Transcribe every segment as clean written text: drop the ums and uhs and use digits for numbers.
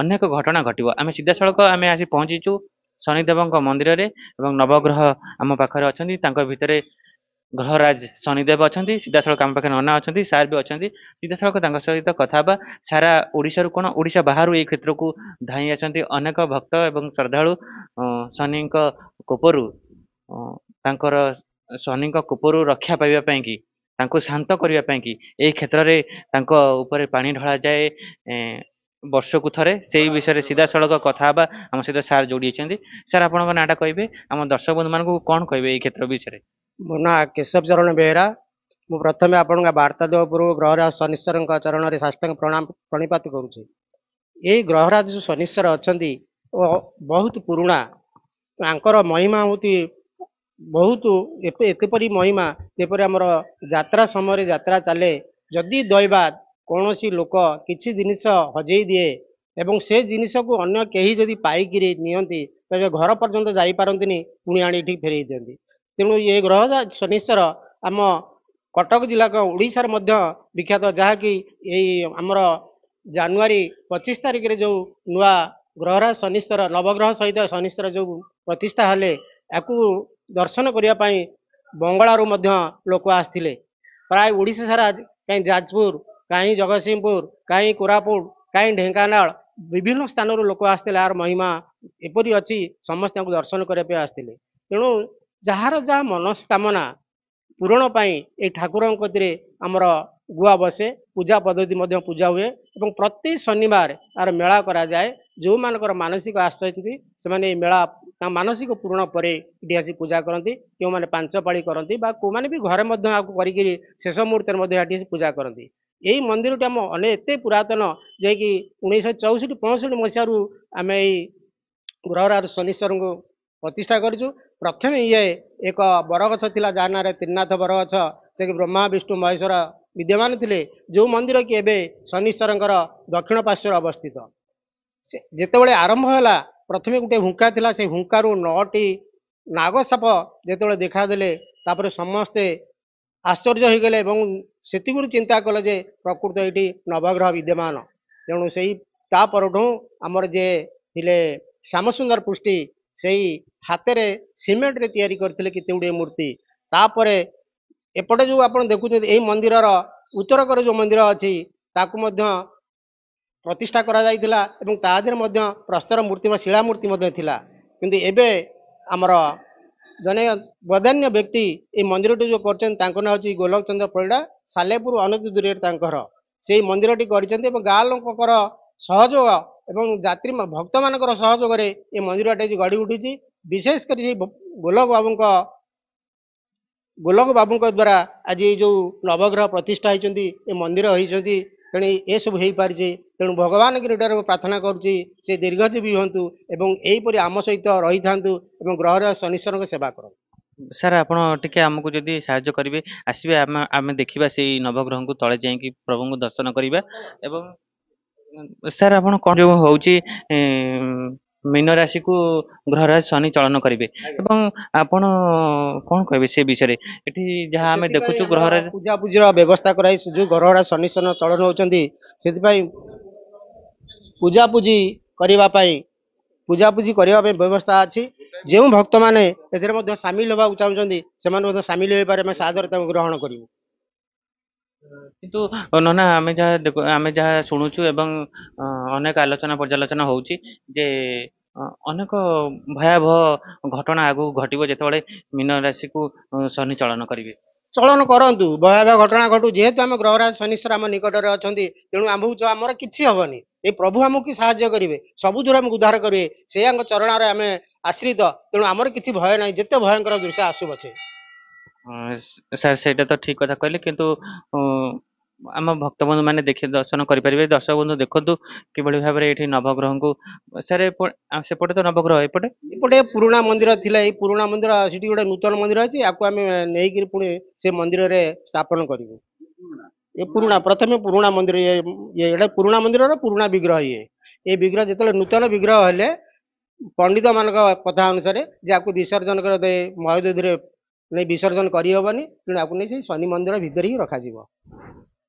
ଅନେକ ଘଟଣା ଘଟିବ। ଆମେ ସିଧାସଳଖ ଆମେ ଆସି ପହଞ୍ଚିଛୁ ଶନିଦେବଙ୍କ ମନ୍ଦିରରେ ଏବଂ ନବଗ୍ରହ ଆମ ପାଖରେ ଅଛନ୍ତି। ତାଙ୍କ ଭିତରେ ଗ୍ରହରାଜ ଶନିଦେବ ଅଛନ୍ତି, ସିଧାସଳଖ ଆମ ପାଖରେ ନନା ଅଛନ୍ତି, ସାର୍ ବି ଅଛନ୍ତି। ସିଧାସଳଖ ତାଙ୍କ ସହିତ କଥା ହେବା। ସାରା ଓଡ଼ିଶାରୁ କଣ ଓଡ଼ିଶା ବାହାରୁ ଏଇ କ୍ଷେତ୍ରକୁ ଧାଇଁ ଆସନ୍ତି ଅନେକ ଭକ୍ତ ଏବଂ ଶ୍ରଦ୍ଧାଳୁ ଶନିଙ୍କ କୋପରୁ ତାଙ୍କର ଶନିଙ୍କ କୋପରୁ ରକ୍ଷା ପାଇବା ପାଇଁ କି ତାଙ୍କୁ ଶାନ୍ତ କରିବା ପାଇଁ କି ଏଇ କ୍ଷେତ୍ରରେ ତାଙ୍କ ଉପରେ ପାଣି ଢଳାଯାଏ ବର୍ଷକୁ ଥରେ। ସେଇ ବିଷୟରେ ସିଧାସଳଖ କଥା ହେବା। ଆମ ସହିତ ସାର୍ ଯୋଡ଼ି ଅଛନ୍ତି। ସାର୍ ଆପଣଙ୍କ ନାଁଟା କହିବେ, ଆମ ଦର୍ଶକ ବନ୍ଧୁମାନଙ୍କୁ କଣ କହିବେ ଏଇ କ୍ଷେତ୍ର ବିଷୟରେ? ମୋ ନାଁ କେଶବ ଚରଣ ବେହେରା। ମୁଁ ପ୍ରଥମେ ଆପଣଙ୍କ ବାର୍ତ୍ତା ଦେବା ପୂର୍ବରୁ ଗ୍ରହରାଜ ଶନିଶ୍ୱରଙ୍କ ଚରଣରେ ସାଷ୍ଟାଙ୍ଗ ପ୍ରଣିପାତ କରୁଛି। ଏହି ଗ୍ରହରାଜ ଯେଉଁ ଶନିଶ୍ୱର ଅଛନ୍ତି ଓ ବହୁତ ପୁରୁଣା, ତାଙ୍କର ମହିମା ହେଉଛି ବହୁତ ଏତେପରି ମହିମା। ଯେପରି ଆମର ଯାତ୍ରା ସମୟରେ ଯାତ୍ରା ଚାଲେ, ଯଦି ଦୈବାତ କୌଣସି ଲୋକ କିଛି ଜିନିଷ ହଜେଇ ଦିଏ ଏବଂ ସେ ଜିନିଷକୁ ଅନ୍ୟ କେହି ଯଦି ପାଇକିରି ନିଅନ୍ତି ତେବେ ଘର ପର୍ଯ୍ୟନ୍ତ ଯାଇପାରନ୍ତିନି, ପୁଣି ଆଣି ଏଠିକି ଫେରେଇ ଦିଅନ୍ତି। ତେଣୁ ଏ ଗ୍ରହରାଜ ଶନିଶ୍ୱର ଆମ କଟକ ଜିଲ୍ଲା ଓଡ଼ିଶାର ମଧ୍ୟ ବିଖ୍ୟାତ, ଯାହାକି ଏଇ ଆମର ଜାନୁଆରୀ 25 ତାରିଖରେ ଯେଉଁ ନୂଆ ଗ୍ରହରାଜ ଶନିଶ୍ୱର ନବଗ୍ରହ ସହିତ ଶନିଶ୍ୱର ଯେଉଁ ପ୍ରତିଷ୍ଠା ହେଲେ, ୟାକୁ ଦର୍ଶନ କରିବା ପାଇଁ ବଙ୍ଗଳାରୁ ମଧ୍ୟ ଲୋକ ଆସିଥିଲେ। ପ୍ରାୟ ଓଡ଼ିଶା ସାରା, କାହିଁ ଯାଜପୁର, କାହିଁ ଜଗତସିଂହପୁର, କାହିଁ କୋରାପୁଟ, କାହିଁ ଢେଙ୍କାନାଳ, ବିଭିନ୍ନ ସ୍ଥାନରୁ ଲୋକ ଆସିଥିଲେ। ଏହାର ମହିମା ଏପରି ଅଛି, ସମସ୍ତେ ତାଙ୍କୁ ଦର୍ଶନ କରିବା ପାଇଁ ଆସିଥିଲେ। ତେଣୁ ଯାହାର ଯାହା ମନସ୍କାମନା ପୂରଣ ପାଇଁ এই ଠାକୁରଙ୍କ କତିରେ ଆମର ଗୁଆ ବସେ, ପୂଜା ପଦ୍ଧତି ମଧ୍ୟ ପୂଜା ହୁଏ ଏବଂ ପ୍ରତି ଶନିବାର ତାର ମେଳା କରାଯାଏ। ଯେଉଁମାନଙ୍କର ମାନସିକ ଆସିଛନ୍ତି ସେମାନେ এই ମେଳା ତାଙ୍କ ମାନସିକ ପୂରଣ ପରେ ଏଠି ଆସି ପୂଜା କରନ୍ତି। କେଉଁମାନେ 5 ପାଳି କରନ୍ତି ବା କେଉଁମାନେ ବି ଘରେ ମଧ୍ୟ ଆକୁ କରିକିରି ଶେଷ ମୁହୂର୍ତ୍ତରେ ମଧ୍ୟ ଏଠି ଆସି ପୂଜା କରନ୍ତି। ଏହି ମନ୍ଦିରଟି ଆମ ଏତେ ପୁରାତନ, ଯାଇକି 1964-65 ମସିହାରୁ ଆମେ ଏଇ ଗ୍ରହରାଜ ଶନିଶ୍ୱରଙ୍କୁ ପ୍ରତିଷ୍ଠା କରିଛୁ। ପ୍ରଥମେ ଇଏ ଏକ ବରଗଛ ଥିଲା, ଯାହା ନାଁରେ ତ୍ରିନାଥ ବରଗଛ, ଯେ କି ବ୍ରହ୍ମା ବିଷ୍ଣୁ ମହେଶ୍ୱର ବିଦ୍ୟମାନ ଥିଲେ। ଯେଉଁ ମନ୍ଦିର କି ଏବେ ଶନିଶ୍ୱରଙ୍କର ଦକ୍ଷିଣ ପାର୍ଶ୍ୱରେ ଅବସ୍ଥିତ। ସେ ଯେତେବେଳେ ଆରମ୍ଭ ହେଲା, ପ୍ରଥମେ ଗୋଟେ ହୁଙ୍କା ଥିଲା, ସେ ହୁଙ୍କାରୁ 9ଟି ନାଗସାପ ଯେତେବେଳେ ଦେଖାଦେଲେ, ତାପରେ ସମସ୍ତେ ଆଶ୍ଚର୍ଯ୍ୟ ହୋଇଗଲେ ଏବଂ ସେତିକିରୁ ଚିନ୍ତା କଲେ ଯେ ପ୍ରକୃତ ଏଇଠି ନବଗ୍ରହ ବିଦ୍ୟମାନ। ତେଣୁ ସେଇ ତା ପରଠୁ ଆମର ଯେ ଥିଲେ ଶ୍ୟାମସୁନ୍ଦର ପୃଷ୍ଟି, ସେଇ ହାତରେ ସିମେଣ୍ଟରେ ତିଆରି କରିଥିଲେ କେତେ ଗୁଡ଼ିଏ ମୂର୍ତ୍ତି। ତାପରେ ଏପଟେ ଯେଉଁ ଆପଣ ଦେଖୁଛନ୍ତି ଏଇ ମନ୍ଦିରର ଉତ୍ତରକରେ ଯେଉଁ ମନ୍ଦିର ଅଛି, ତାକୁ ମଧ୍ୟ ପ୍ରତିଷ୍ଠା କରାଯାଇଥିଲା ଏବଂ ତା ଦେହରେ ମଧ୍ୟ ପ୍ରସ୍ତର ମୂର୍ତ୍ତି ବା ଶିଳା ମୂର୍ତ୍ତି ମଧ୍ୟ ଥିଲା। କିନ୍ତୁ ଏବେ ଆମର ଜଣେ ବଦାନ୍ୟ ବ୍ୟକ୍ତି এই ମନ୍ଦିରଟି ଯେଉଁ କରିଛନ୍ତି, ତାଙ୍କ ନାଁ ହେଉଛି ଗୋଲକ ଚନ୍ଦ୍ର ପରିଡ଼ା। ସାଲେପୁର ଅନତି ଦୂରରେ ତାଙ୍କ ଘର। ସେଇ ମନ୍ଦିରଟି କରିଛନ୍ତି ଏବଂ ଗାଁ ଲୋକଙ୍କର ସହଯୋଗ ଏବଂ ଯାତ୍ରୀ ଭକ୍ତମାନଙ୍କର ସହଯୋଗରେ ଏ ମନ୍ଦିରଟି ଗଢ଼ି ଉଠିଛି। ବିଶେଷ କରି ଗୋଲକ ବାବୁଙ୍କ ଦ୍ୱାରା ଆଜି ଏଇ ଯେଉଁ ନବଗ୍ରହ ପ୍ରତିଷ୍ଠା ହୋଇଛନ୍ତି, ଏ ମନ୍ଦିର ହୋଇଛନ୍ତି। ତେଣୁ ଏସବୁ ହେଇପାରିଛି। ତେଣୁ ଭଗବାନଙ୍କ ନିକଟରେ ମୁଁ ପ୍ରାର୍ଥନା କରୁଛି, ସେ ଦୀର୍ଘଜୀବୀ ହୁଅନ୍ତୁ ଏବଂ ଏହିପରି ଆମ ସହିତ ରହିଥାନ୍ତୁ ଏବଂ ଗ୍ରହରାଜ ଶନିଶ୍ୱରଙ୍କ ସେବା କରନ୍ତୁ। ସାର୍ ଆପଣ ଟିକେ ଆମକୁ ଯଦି ସାହାଯ୍ୟ କରିବେ, ଆସିବେ, ଆମେ ଦେଖିବା ସେଇ ନବଗ୍ରହଙ୍କୁ ତଳେ ଯାଇକି ପ୍ରଭୁଙ୍କୁ ଦର୍ଶନ କରିବା। ଏବଂ ସାର୍ ଆପଣ କଣ ଯୋଉ ହଉଛି ମୀନ ରାଶିକୁ ଗ୍ରହରାଜ ଶନି ଚଳନ କରିବେ ଏବଂ ଆପଣ କଣ କହିବେ ସେ ବିଷୟରେ? ଏଠି ଯାହା ଆମେ ସେଥିପାଇଁ ଦେଖୁଛୁ ଆମର ଗ୍ରହରାଜ ପୂଜାପୂଜିର ବ୍ୟବସ୍ଥା କରାଇ, ଯେଉଁ ଗ୍ରହରାଜ ଶନିଶ୍ୱର ଚଳନ ହେଉଛନ୍ତି, ସେଥିପାଇଁ ପୂଜାପୂଜି କରିବା ପାଇଁ ବ୍ୟବସ୍ଥା ଅଛି। ଯେଉଁ ଭକ୍ତମାନେ ଏଥିରେ ମଧ୍ୟ ସାମିଲ ହେବାକୁ ଚାହୁଁଛନ୍ତି, ସେମାନେ ମଧ୍ୟ ସାମିଲ ହୋଇପାରେ। ଆମେ ସାଦରେ ତାଙ୍କୁ ଗ୍ରହଣ କରିବୁ। କିନ୍ତୁ ନନା ଆମେ ଯାହା ଶୁଣୁଛୁ ଏବଂ ଅନେକ ଆଲୋଚନା ପର୍ଯ୍ୟାଲୋଚନା ହଉଛି ଯେ ଅନେକ ଭୟାବହ ଘଟଣା ଆଗକୁ ଘଟିବ ଯେତେବେଳେ ମୀନ ରାଶିକୁ ଶନି ଚଳନ କରିବେ। ଚଳନ କରନ୍ତୁ, ଭୟାବହ ଘଟଣା ଘଟୁ, ଯେହେତୁ ଆମ ଗ୍ରହରାଜ ଶନିଶ୍ୱର ଆମ ନିକଟରେ ଅଛନ୍ତି, ତେଣୁ ଆମକୁ ଆମର କିଛି ହବନି। ଏ ପ୍ରଭୁ ଆମକୁ କି ସାହାଯ୍ୟ କରିବେ, ସବୁଥିରୁ ଆମକୁ ଉଦ୍ଧାର କରିବେ। ସେୟାଙ୍କ ଚରଣରେ ଆମେ ଆଶ୍ରିତ। ତେଣୁ ଆମର କିଛି ଭୟ ନାହିଁ, ଯେତେ ଭୟଙ୍କର ଦୃଶ୍ୟ ଆସୁ ପଛେ। ସାର୍ ସେଇଟା ତ ଠିକ କଥା କହିଲେ, କିନ୍ତୁ ଆମ ଭକ୍ତବନ୍ଧୁ ମାନେ ଦେଖି ଦର୍ଶନ କରିପାରିବେ। ଦର୍ଶକ ବନ୍ଧୁ ଦେଖନ୍ତୁ କିଭଳି ଭାବରେ ଏଇଠି ନବଗ୍ରହଙ୍କୁ ସାର୍ ସେପଟେ ତ ନବଗ୍ରହ, ଏପଟେ ଏପଟେ ପୁରୁଣା ମନ୍ଦିର ଥିଲା, ଏଇ ପୁରୁଣା ମନ୍ଦିର, ସେଠି ଗୋଟେ ନୂତନ ମନ୍ଦିର ଅଛି, ୟାକୁ ଆମେ ନେଇକିରି ପୁଣି ସେ ମନ୍ଦିରରେ ସ୍ଥାପନ କରିବୁ। ଏ ପୁରୁଣା, ପ୍ରଥମେ ପୁରୁଣା ମନ୍ଦିର, ଏଇଟା ପୁରୁଣା ମନ୍ଦିରର ପୁରୁଣା ବିଗ୍ରହ। ଏ ବିଗ୍ରହ ଯେତେବେଳେ ନୂତନ ବିଗ୍ରହ ହେଲେ, ପଣ୍ଡିତ ମାନଙ୍କ କଥା ଅନୁସାରେ ଯେ ଆକୁ ବିସର୍ଜନ କରି ମହୋଦଧିରେ ନେଇ ବିସର୍ଜନ କରିହେବନି, ତେଣୁ ଆକୁ ନେଇ ସେଇ ଶନି ମନ୍ଦିର ଭିତରେ ହିଁ ରଖାଯିବ।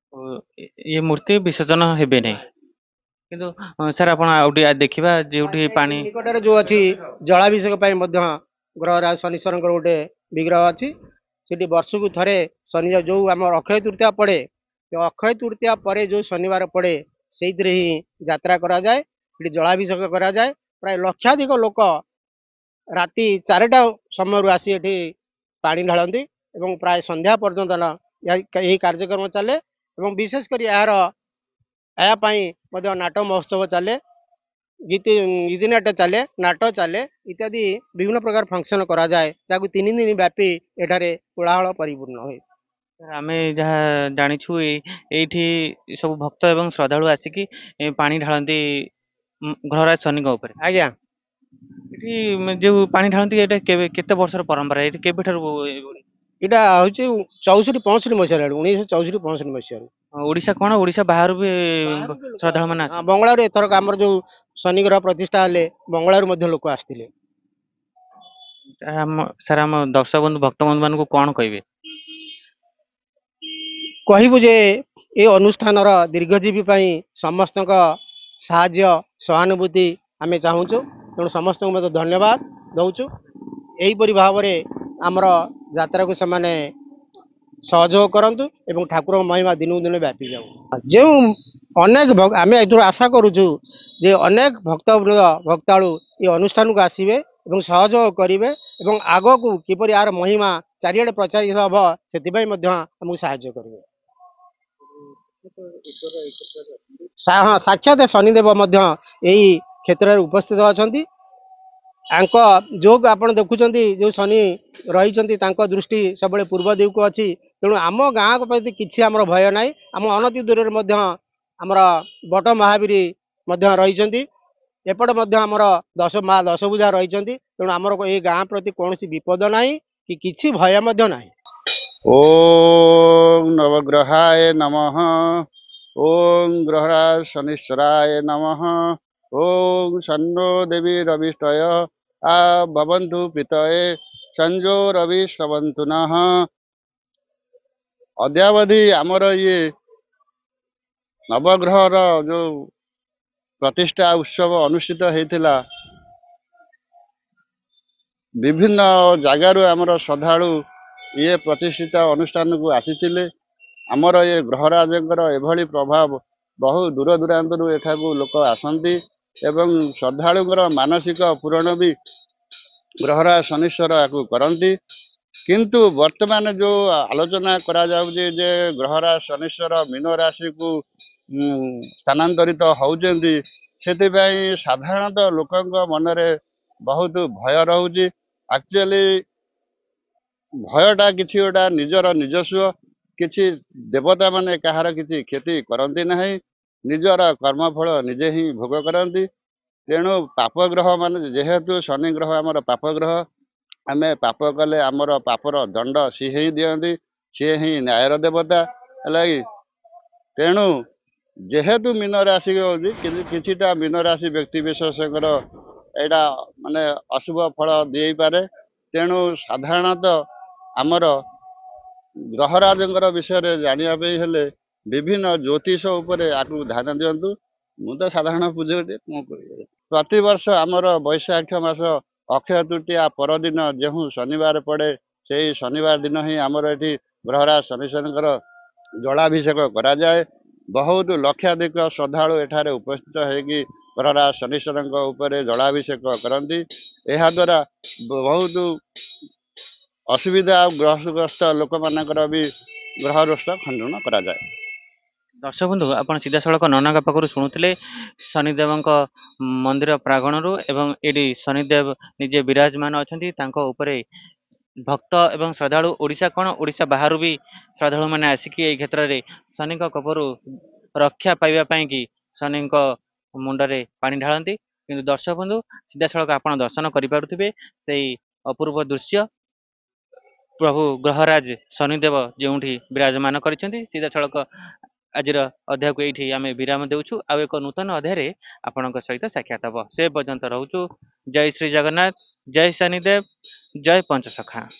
ଇଏ ମୂର୍ତ୍ତି ବିସର୍ଜନ ହେବେ ନାହିଁ। କିନ୍ତୁ ସାର୍ ଆପଣ ଆଉ ଟିକେ ଦେଖିବା ଯୋଉଠି ଆଜ୍ଞା, ପାଣି ଏଇ ନିକଟରେ ଯୋଉ ଅଛି ଜଳାଭିଷେକ ପାଇଁ ମଧ୍ୟ ଗ୍ରହରାଜ ଶନିଶ୍ଚରଙ୍କର ଗୋଟେ ବିଗ୍ରହ ଅଛି। ସେଠି ବର୍ଷକୁ ଥରେ ଶନି ଯୋଉ ଆମର ଅକ୍ଷୟ ତୃତୀୟା ପଡେ, ସେ ଅକ୍ଷୟ ତୃତୀୟା ପରେ ଯୋଉ ଶନିବାର ପଡେ ସେଇଥିରେ ହିଁ ଯାତ୍ରା କରାଯାଏ। ସେଠି ଜଳାଭିଷେକ କରାଯାଏ। ପ୍ରାୟ ଲକ୍ଷାଧିକ ଲୋକ ରାତି 4ଟା ସମୟରୁ ଆସି ଏଠି ପାଣି ଢାଳନ୍ତି ଏବଂ ପ୍ରାୟ ସନ୍ଧ୍ୟା ପର୍ଯ୍ୟନ୍ତ ଏହି କାର୍ଯ୍ୟକ୍ରମ ଚାଲେ ଏବଂ ବିଶେଷ କରି ଏହା ପାଇଁ ମଧ୍ୟ ନାଟ ମହୋତ୍ସବ ଚାଲେ, ଗୀତି ନାଟ୍ୟ ଚାଲେ, ନାଟ ଚାଲେ ଇତ୍ୟାଦି ବିଭିନ୍ନ ପ୍ରକାର ଫଙ୍କସନ କରାଯାଏ, ଯାହାକୁ 3 ଦିନ ବ୍ୟାପୀ ଏଠାରେ କୋଳାହଳ ପରିପୂର୍ଣ୍ଣ ହୁଏ। ଆମେ ଯାହା ଜାଣିଛୁ ଏଇଠି ସବୁ ଭକ୍ତ ଏବଂ ଶ୍ରଦ୍ଧାଳୁ ଆସିକି ପାଣି ଢାଳନ୍ତି ଗ୍ରହରାଜ ଶନିଙ୍କ ଉପରେ। ଆଜ୍ଞା, ଏଠି ଯୋଉ ପାଣି ଢାଳନ୍ତି ଏଇଟା କେବେ କେତେ ବର୍ଷର ପରମ୍ପରା ଏଇଠି କେବେଠାରୁ ଏଇଭଳି? ଏଇଟା ହଉଛି 64-65 ମସିହାରୁ 1964-65 ମସିହାରୁ। ଓଡିଶା କଣ ଓଡିଶା ବାହାରୁ ବି ବାହାରୁ ବି ଲୋକ ଶ୍ରଦ୍ଧାଳୁ ମାନେ ଆସନ୍ତି। ହଁ, ଆସନ୍ତି। ବଙ୍ଗଳାରୁ ଏଥରକ ଆମର ଯୋଉ ଶନି ଗ୍ରହ ପ୍ରତିଷ୍ଠା ହେଲେ ବଙ୍ଗଳାରୁ ମଧ୍ୟ ଲୋକ ଆସିଥିଲେ। ସାର୍ ଆମ ଦର୍ଶକ ବନ୍ଧୁ ଭକ୍ତ ବନ୍ଧୁ ମାନଙ୍କୁ କଣ କହିବେ? କହିବୁ ଯେ ଏ ଅନୁଷ୍ଠାନର ଦୀର୍ଘଜୀବୀ ପାଇଁ ସମସ୍ତଙ୍କ ସାହାଯ୍ୟ ସହାନୁଭୂତି ଆମେ ଚାହୁଁଛୁ। ତେଣୁ ସମସ୍ତଙ୍କୁ ମଧ୍ୟ ଧନ୍ୟବାଦ ଦଉଛୁ। ଏହିପରି ଭାବରେ ଆମର ଯାତ୍ରାକୁ ସେମାନେ ସହଯୋଗ କରନ୍ତୁ ଏବଂ ଠାକୁରଙ୍କ ମହିମା ଦିନକୁ ଦିନ ବ୍ୟାପି ଯାଉ। ଯେଉଁ ଆମେ ଏଠୁ ଆଶା କରୁଛୁ ଯେ ଅନେକ ଭକ୍ତାଳୁ ଏ ଅନୁଷ୍ଠାନକୁ ଆସିବେ ଏବଂ ସହଯୋଗ କରିବେ ଏବଂ ଆଗକୁ କିପରି ଏହାର ମହିମା ଚାରିଆଡେ ପ୍ରଚାରିତ ହବ ସେଥିପାଇଁ ମଧ୍ୟ ଆମକୁ ସାହାଯ୍ୟ କରିବେ। ହଁ, ସାକ୍ଷାତ ଶନିଦେବ ମଧ୍ୟ ଏହି କ୍ଷେତ୍ରରେ ଉପସ୍ଥିତ ଅଛନ୍ତି। ତାଙ୍କ ଯୋଗ ଆପଣ ଦେଖୁଛନ୍ତି ଯୋଉ ଶନି ରହିଛନ୍ତି ତାଙ୍କ ଦୃଷ୍ଟି ସବୁବେଳେ ପୂର୍ବ ଦିଗକୁ ଅଛି। ତେଣୁ ଆମ ଗାଁ ପ୍ରତି କିଛି ଆମର ଭୟ ନାହିଁ। ଆମ ଅନତି ଦୂରରେ ମଧ୍ୟ ଆମର ବଟ ମହାବୀର ମଧ୍ୟ ରହିଛନ୍ତି। ଏପଟେ ମଧ୍ୟ ଆମର ମା ଦଶଭୁଜା ରହିଛନ୍ତି। ତେଣୁ ଆମର ଏଇ ଗାଁ ପ୍ରତି କୌଣସି ବିପଦ ନାହିଁ କି କିଛି ଭୟ ମଧ୍ୟ ନାହିଁ। ଓଂ ନବଗ୍ରହାୟ ନମଃ। ଓଂ ଗ୍ରହରାଜ ଶନିଶ୍ଚରାୟ ନମଃ। ଓଂ ଶନ୍ନୋ ଦେବୀ ରବିଷ୍ଟୟ ଆ ଭବନ୍ତୁ ପିତୟେ ସଂଜୋ ରବି ଶ୍ରବନ୍ତୁ ନଃ। ଅଦ୍ୟାବଧି ଆମର ଇଏ ନବଗ୍ରହର ଯୋଉ ପ୍ରତିଷ୍ଠା ଉତ୍ସବ ଅନୁଷ୍ଠିତ ହେଇଥିଲା, ବିଭିନ୍ନ ଜାଗାରୁ ଆମର ଶ୍ରଦ୍ଧାଳୁ ଇଏ ପ୍ରତିଷ୍ଠିତ ଅନୁଷ୍ଠାନକୁ ଆସିଥିଲେ। ଆମର ଏ ଗ୍ରହରାଜଙ୍କର ଏଭଳି ପ୍ରଭାବ ବହୁ ଦୂର ଦୂରାନ୍ତରୁ ଏଠାକୁ ଲୋକ ଆସନ୍ତି ଏବଂ ଶ୍ରଦ୍ଧାଳୁଙ୍କର ମାନସିକ ପୂରଣ ବି ଗ୍ରହରାଜ ଶନିଶ୍ଚର ୟାକୁ କରନ୍ତି। କିନ୍ତୁ ବର୍ତ୍ତମାନ ଯୋଉ ଆଲୋଚନା କରାଯାଉଛି ଯେ ଗ୍ରହରାଜ ଶନିଶ୍ଚର ମୀନ ରାଶିକୁ ସ୍ଥାନାନ୍ତରିତ ହଉଛନ୍ତି, ସେଥିପାଇଁ ସାଧାରଣତଃ ଲୋକଙ୍କ ମନରେ ବହୁତ ଭୟ ରହୁଛି। ଆକ୍ଚୁଆଲି ଭୟଟା କିଛି ଗୋଟା ନିଜସ୍ୱ, କିଛି ଦେବତା ମାନେ କାହାର କିଛି କ୍ଷତି କରନ୍ତି ନାହିଁ, ନିଜର କର୍ମଫଳ ନିଜେ ହିଁ ଭୋଗ କରନ୍ତି। ତେଣୁ ପାପ ଗ୍ରହ ମାନେ ଯେହେତୁ ଶନି ଗ୍ରହ ଆମର ପାପ ଗ୍ରହ, ଆମେ ପାପ କଲେ ଆମର ପାପର ଦଣ୍ଡ ସିଏ ହିଁ ଦିଅନ୍ତି, ସିଏ ହିଁ ନ୍ୟାୟର ଦେବତା ହେଲା କି। ତେଣୁ ଯେହେତୁ ମୀନ ରାଶି ହଉଛି, କିଛିଟା ମୀନ ରାଶି ବ୍ୟକ୍ତି ବିଶେଷଙ୍କର ଏଇଟା ମାନେ ଅଶୁଭ ଫଳ ଦେଇପାରେ। ତେଣୁ ସାଧାରଣତଃ ଆମର ଗ୍ରହରାଜଙ୍କର ବିଷୟରେ ଜାଣିବା ପାଇଁ ହେଲେ ବିଭିନ୍ନ ଜ୍ୟୋତିଷ ଉପରେ ଆକୁ ଧ୍ୟାନ ଦିଅନ୍ତୁ। ମୁଁ ତ ସାଧାରଣ ପୂଜକ ପ୍ରତିବର୍ଷ ଆମର ବୈଶାଖ ମାସ ଅକ୍ଷୟ ତୃତୀୟା ପରଦିନ ଯେଉଁ ଶନିବାର ପଡେ, ସେଇ ଶନିବାର ଦିନ ହିଁ ଆମର ଏଠି ଗ୍ରହରାଜ ଶନିଶ୍ଚରଙ୍କର ଜଳାଭିଷେକ କରାଯାଏ। ବହୁତ ଲକ୍ଷାଧିକ ଶ୍ରଦ୍ଧାଳୁ ଏଠାରେ ଉପସ୍ଥିତ ହେଇକି ଗ୍ରହରାଜ ଶନିଶ୍ଚରଙ୍କ ଉପରେ ଜଳାଭିଷେକ କରନ୍ତି। ଏହା ଦ୍ୱାରା ବହୁତ ଅସୁବିଧା ଆଉ ଗ୍ରହଗ୍ରସ୍ତ ଲୋକମାନଙ୍କର ବି ଗ୍ରହଗ୍ରସ୍ତ ଖଣ୍ଡନ କରାଯାଏ। ଦର୍ଶକ ବନ୍ଧୁ ଆପଣ ସିଧାସଳଖ ନନାଙ୍କ ପାଖରୁ ଶୁଣୁଥିଲେ ଶନିଦେବଙ୍କ ମନ୍ଦିର ପ୍ରାଙ୍ଗଣରୁ, ଏବଂ ଏଠି ଶନିଦେବ ନିଜେ ବିରାଜମାନ ଅଛନ୍ତି। ତାଙ୍କ ଉପରେ ଭକ୍ତ ଏବଂ ଶ୍ରଦ୍ଧାଳୁ ଓଡିଶା କଣ ଓଡିଶା ବାହାରୁ ବି ଶ୍ରଦ୍ଧାଳୁ ମାନେ ଆସିକି ଏଇ କ୍ଷେତ୍ରରେ ଶନିଙ୍କ କୋପରୁ ରକ୍ଷା ପାଇବା ପାଇଁ କି ଶନିଙ୍କ ମୁଣ୍ଡରେ ପାଣି ଢାଳନ୍ତି। କିନ୍ତୁ ଦର୍ଶକ ବନ୍ଧୁ ସିଧାସଳଖ ଆପଣ ଦର୍ଶନ କରିପାରୁଥିବେ ସେଇ ଅପୂର୍ବ ଦୃଶ୍ୟ। ପ୍ରଭୁ ଗ୍ରହରାଜ ଶନିଦେବ ଯେଉଁଠି ବିରାଜମାନ କରିଛନ୍ତି। ସିଧାସଳଖ ଆଜିର ଅଧ୍ୟାୟକୁ ଏଇଠି ଆମେ ବିରାମ ଦେଉଛୁ। ଆଉ ଏକ ନୂତନ ଅଧ୍ୟାୟରେ ଆପଣଙ୍କ ସହିତ ସାକ୍ଷାତ ହବ। ସେ ପର୍ଯ୍ୟନ୍ତ ରହୁଛୁ। ଜୟ ଶ୍ରୀ ଜଗନ୍ନାଥ, ଜୟ ଶନିଦେବ, ଜୟ ପଞ୍ଚସଖା।